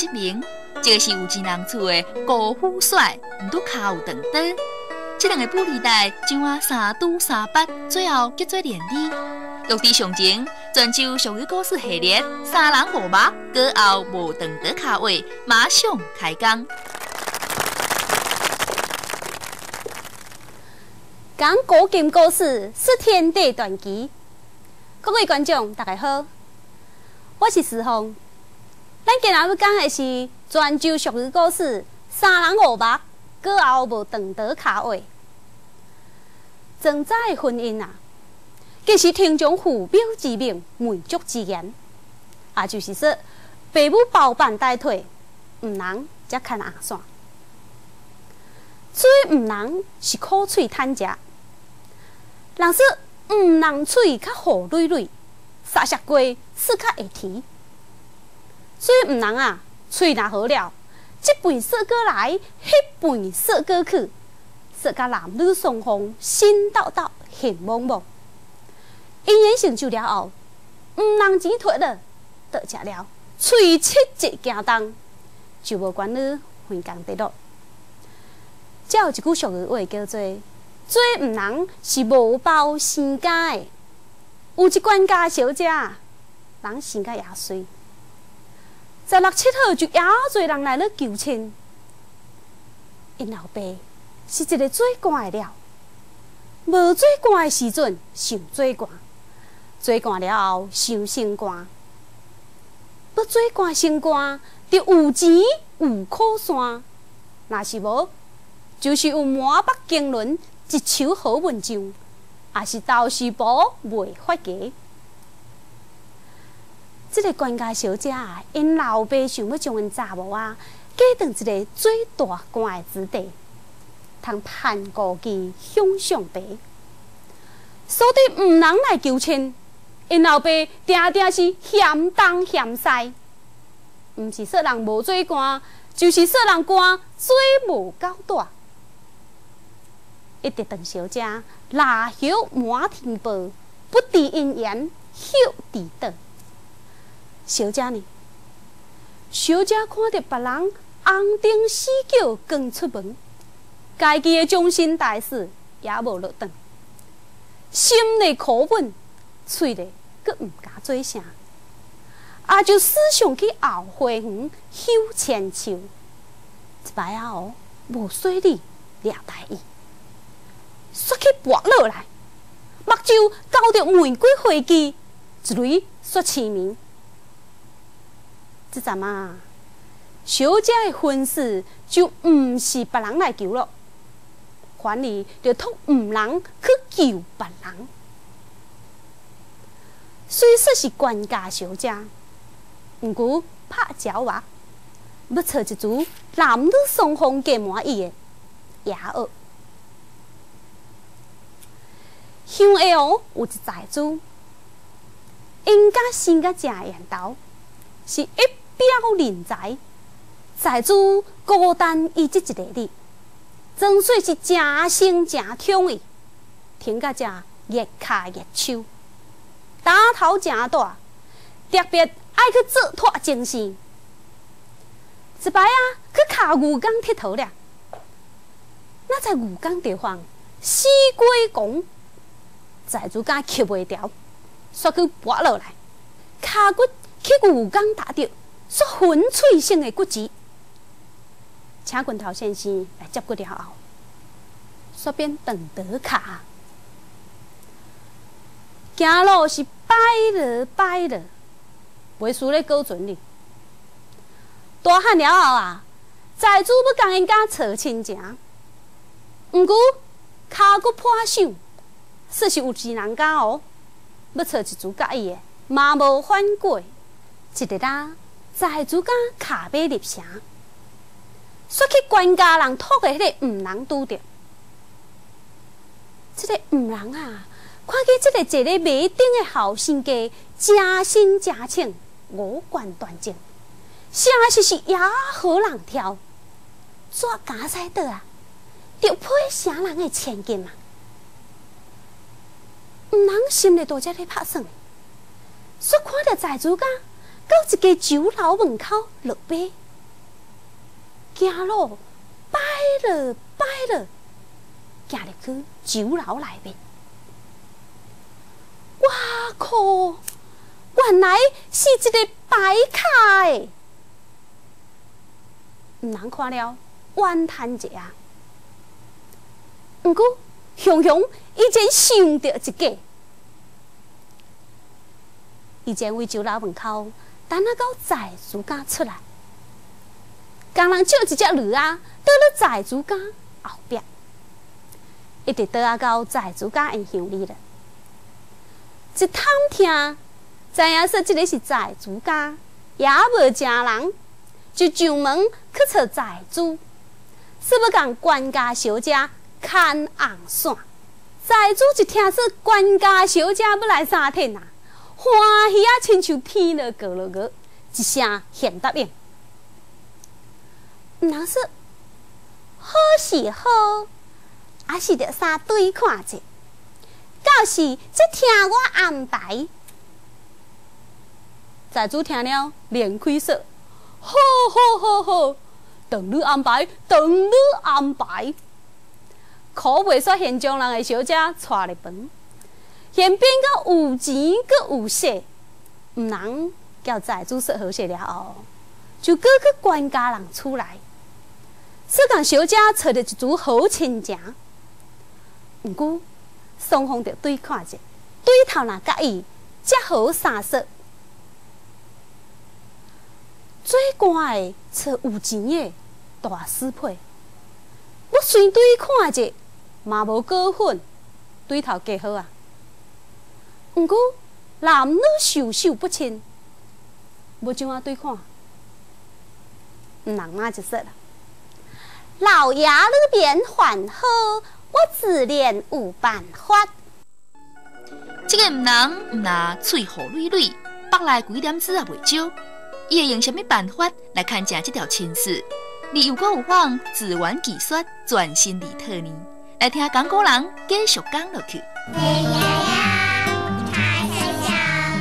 一名，这个是有钱人厝的高富帅，毋拄脚有长刀。这两个富二代怎啊三赌三八，最后结做连理。玉帝上前，泉州俗语故事系列《三人无目，过后无长刀脚话》马上开工。讲古今故事是天地传奇。各位观众，大家好，我是思芳。咱今日要讲的是泉州俗语故事《三人五目，过后无长刀脚话》。正在的婚姻啊，其实听从父表之命，媒妁之言，也就是说，父母包办带退，毋通才牵硬线。所以毋通是苦喙趁食。人说毋通喙较好蕊蕊，三色瓜齿较会甜。所以毋通啊，喙若好了，这辈说过来，迄辈说过去，说甲男女双方心斗斗，恨茫茫。姻缘成就了后，毋通钱摕了，倒食了，喙七节行动，就无管你分工得落。才有一句俗语话叫做“做毋人是无包生家的”，有一管家小姐，人生甲也衰。16、17号就也侪人来了求亲，因老爸是一个做官的了，无做官的时阵想做官，做官了后想升官，要做官升官，就有钱有靠山，若是无，就是有满北经纶一手好文章，也是豆豉煲袂发家。这个管家小姐啊，因老爸想要将因查某啊嫁当一个做大官的子弟，通攀高枝向上爬，所以毋人来求亲。因老爸定定是嫌东嫌西，毋是说人无做官，就是说人官做无够大。一直等小姐拉叶满天飞，不知因缘休伫倒。小姐呢？小姐看到别人红灯死叫刚出门，家己的终身大事也无落顿，心里苦闷，嘴里阁毋敢做声，也就思想去后花园休千秋。一摆啊哦，无水里掠大意，刷去拔落来，目睭交着玫瑰花枝，一蕊刷清明。这阵啊，小姐的婚事就毋是别人来求了，反而就托毋人去求别人。虽说是官家小姐，毋过拍招话，要找一组男女双方皆满意的野蚵。乡下哦有一财主，因家生甲正缘投，是一表人才。财主孤单伊即一个日，装水是正生正痛的，听甲正热脚热手，打头正大，特别爱去做拖精神。一摆啊，去卡牛港佚佗了，那在牛港地方死鬼公，财主敢吸袂牢，煞去拔落来，骹骨去牛港打着，煞粉脆性的骨质。请拳头先生来接骨了后，煞变长刀脚，行路是摆落摆落，袂输咧高船哩。大汉了后啊，财主要共因家找亲情，毋过骹骨破手，说是有钱人家哦，要找一组甲意的，嘛无反过。一日啊，财主家骹尾入城，煞去官家人托的迄个毋人拄着。这个毋人啊，看见这个坐咧马顶的后生家，真心真情，五官端正，啥实是也好人挑，怎敢使倒啊？就配啥人的千金嘛？毋人心里都在咧拍算，煞看到财主家到一家酒楼门口落马，行路摆了摆了，行入去酒楼内面。哇靠！原来是一个摆卡的，毋通看了怨叹者啊。毋过雄雄以前想到一个，以前为酒楼门口等啊到财主家出来，工人借一只驴啊，倒咧财主家后壁，一直倒啊到财主家因乡里了。一探听，知影说这个是财主家，也无正人，就上门去找财主，说要共管家小姐牵红线。财主一听说管家小姐要来三天啊，欢喜啊，亲像天了过了个，一声现答应。毋通说好是好，还是着三对看者。到时则听我安排。财主听了，连开说：“好，好，好，好，等你安排，等你安排。”可袂煞现将人的小姐带入门，现变到有钱佮有势，毋通叫财主说好势了后，就过去管家人厝内，说共小姐找着一株好亲情。毋过，双方着对看者，对头若佮意，则好相说。做官的找有钱的大师配，要随对看者，嘛无过分，对头加好啊。毋过男女授受不亲，要怎啊对看？人妈就说了：“老爷你便还好，我自然有办法。”这个唔若嘴胡蕊蕊，腹内几点子也袂少。伊会用什么办法来看正这条亲事？你有够有法自圆其说，专心离特呢？来听讲古人继续讲落去。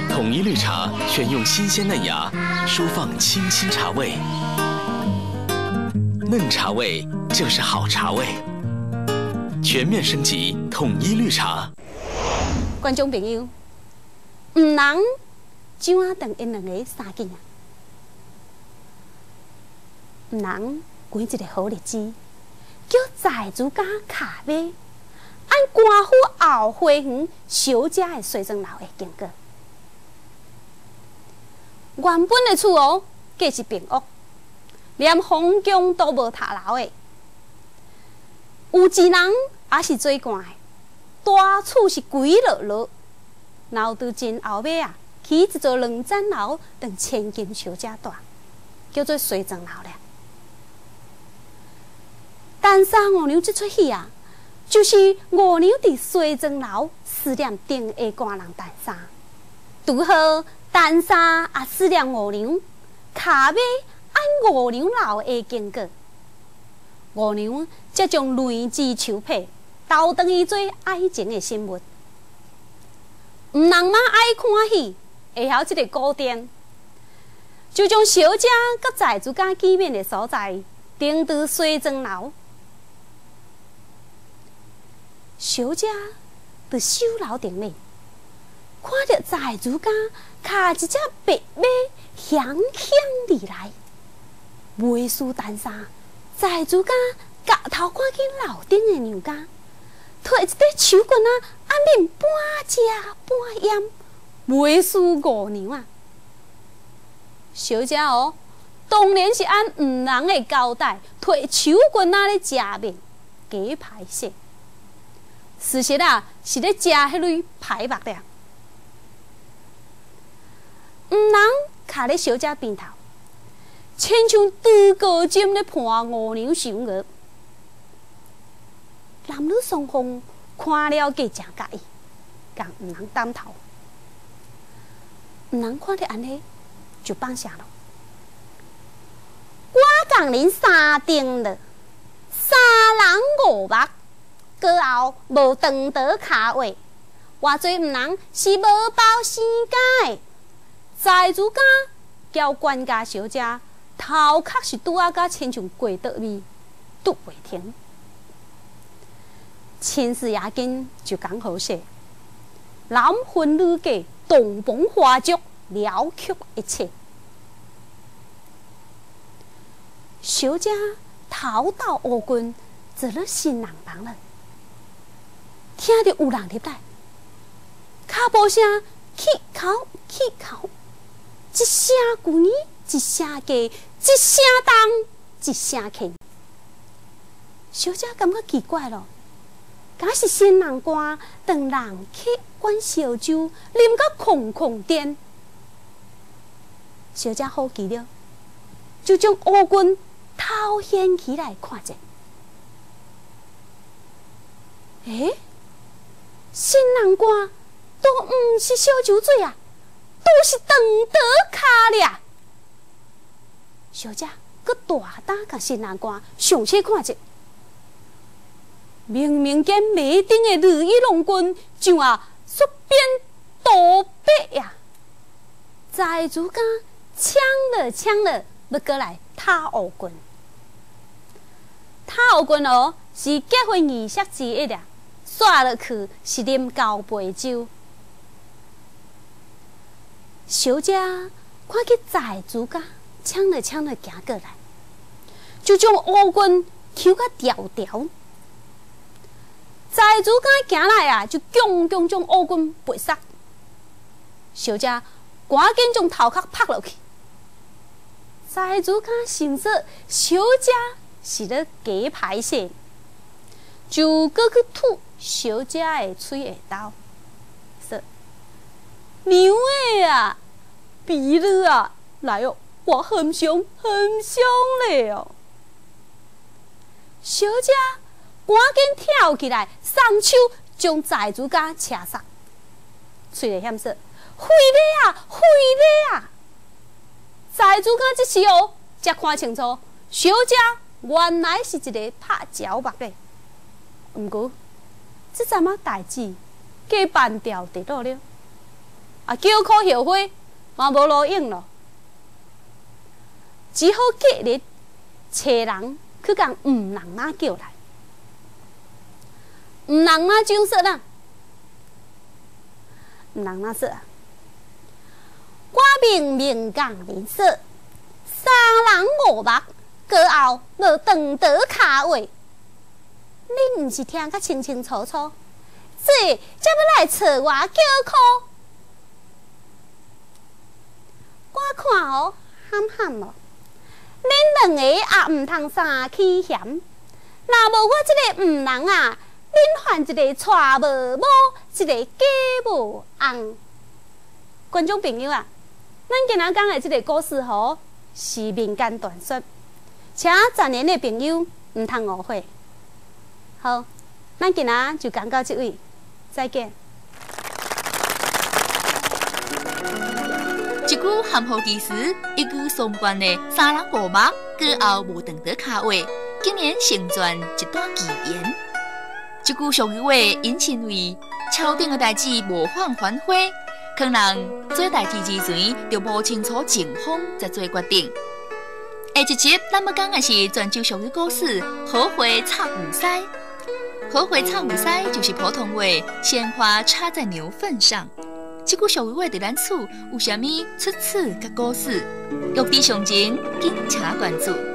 统一绿茶选用新鲜嫩芽，舒放清新茶味。嫩茶味就是好茶味，全面升级统一绿茶。观众朋友，毋能怎啊等因两个相见啊？毋能过一个好日子，叫财主家卡马，按官府后花园小姐的西庄楼的经过。原本的厝哦，皆是平屋，连风墙都无塔楼的。有钱人也是做官的，大厝是规落落，楼拄真后尾啊，起一座2层楼，当千金小姐住，叫做西庄楼了。但是五娘这出戏啊，就是五娘伫西庄楼思念顶下官人单衫，拄好单衫也思念五娘，卡尾按五娘楼的经过，五娘则将泪枝抽皮，倒转去做爱情的新闻。毋人嘛爱看戏，会晓这个古典，就将小姐甲财主家见面的所在定伫西庄楼。小姐伫绣楼顶面，看到财主家骑一只白马香香而来，袂输单衫。财主家夹头看见楼顶的娘家，摕一块手棍啊，暗面半食半咽，袂输五娘啊。小姐哦，当然是按毋人的交代，摕手棍啊咧食面，加排泄。事实啊，是咧食迄类排目的。毋人徛咧小姐边头，亲像猪高尖咧盘五娘上额。男女双方看了皆真介意，共毋人担头。毋人看到安尼，就放下了。我共恁三定了，三人5目。过后无长刀卡话，偌济毋人是无包生家的。财主家叫管家小姐头壳是拄啊甲亲像过倒味，拄袂停。亲事也紧就讲好势，男婚女嫁，洞房花烛，了却一切。小姐逃到乌军，坐了新郎房了。听到有人入来，脚步声起口起口，一声贵，一声低，一声重，一声轻。小姐感觉奇怪咯，敢是新郎官当人去灌烧酒，啉到空空颠。小姐好奇了，就将乌军偷掀起来看者。新郎官都毋是烧酒醉啊，都是长刀卡俩。小姐搁大胆甲新郎官详细看者，明明见马顶的绿衣龙君，像啊xuất边倒背呀！财主家抢了，要过来讨乌军。讨乌军哦，是结婚仪式之一啦。煞落去是啉交杯酒。小姐看见财主家抢了行过来，就将乌军抽甲条条。财主家行来啊，就强将乌军背杀。小姐赶紧将头壳拍落去。财主家想说小姐是咧假歹势，就搁去吐小姐的嘴下刀，说：“娘的啊，婢女啊，来哦，我很凶嘞哦！”小姐赶紧跳起来，双手将财主家掐杀，嘴里喊说：“毁了啊，毁了啊！”财主家这时候才看清楚，小姐原来是一个拍脚目的。不过，这阵仔代志给办掉得到了，叫苦后悔嘛无路用咯，只好隔日找人去将吴娘妈叫来。吴娘妈就说啦，吴娘妈说：“我明明讲明说，三人五目，过后无长刀卡话。你毋是听甲清清楚楚，这才要来找我叫苦。我看哦，喊咯，恁两个也毋通相起嫌。若无我这个吴人啊，恁还一个娶无某，一个嫁无翁。观众朋友啊，咱今仔讲的这个故事吼，是民间传说，请全年的朋友毋通误会。好，咱今仔就讲到这位，再见。一句含糊其辞、一句双关的“三人五目，过后无长刀卡话”，竟然成全一段奇言。这句俗语话引申为朝廷的代志无法反悔，可能做代志之前就无清楚情况才做决定。下一集咱要讲的是泉州俗语故事“好花插牛腮”。好花插牛腮就是普通话“鲜花插在牛粪上”。这句俗语话伫咱厝有啥物出处甲故事？欲知详情，敬请关注。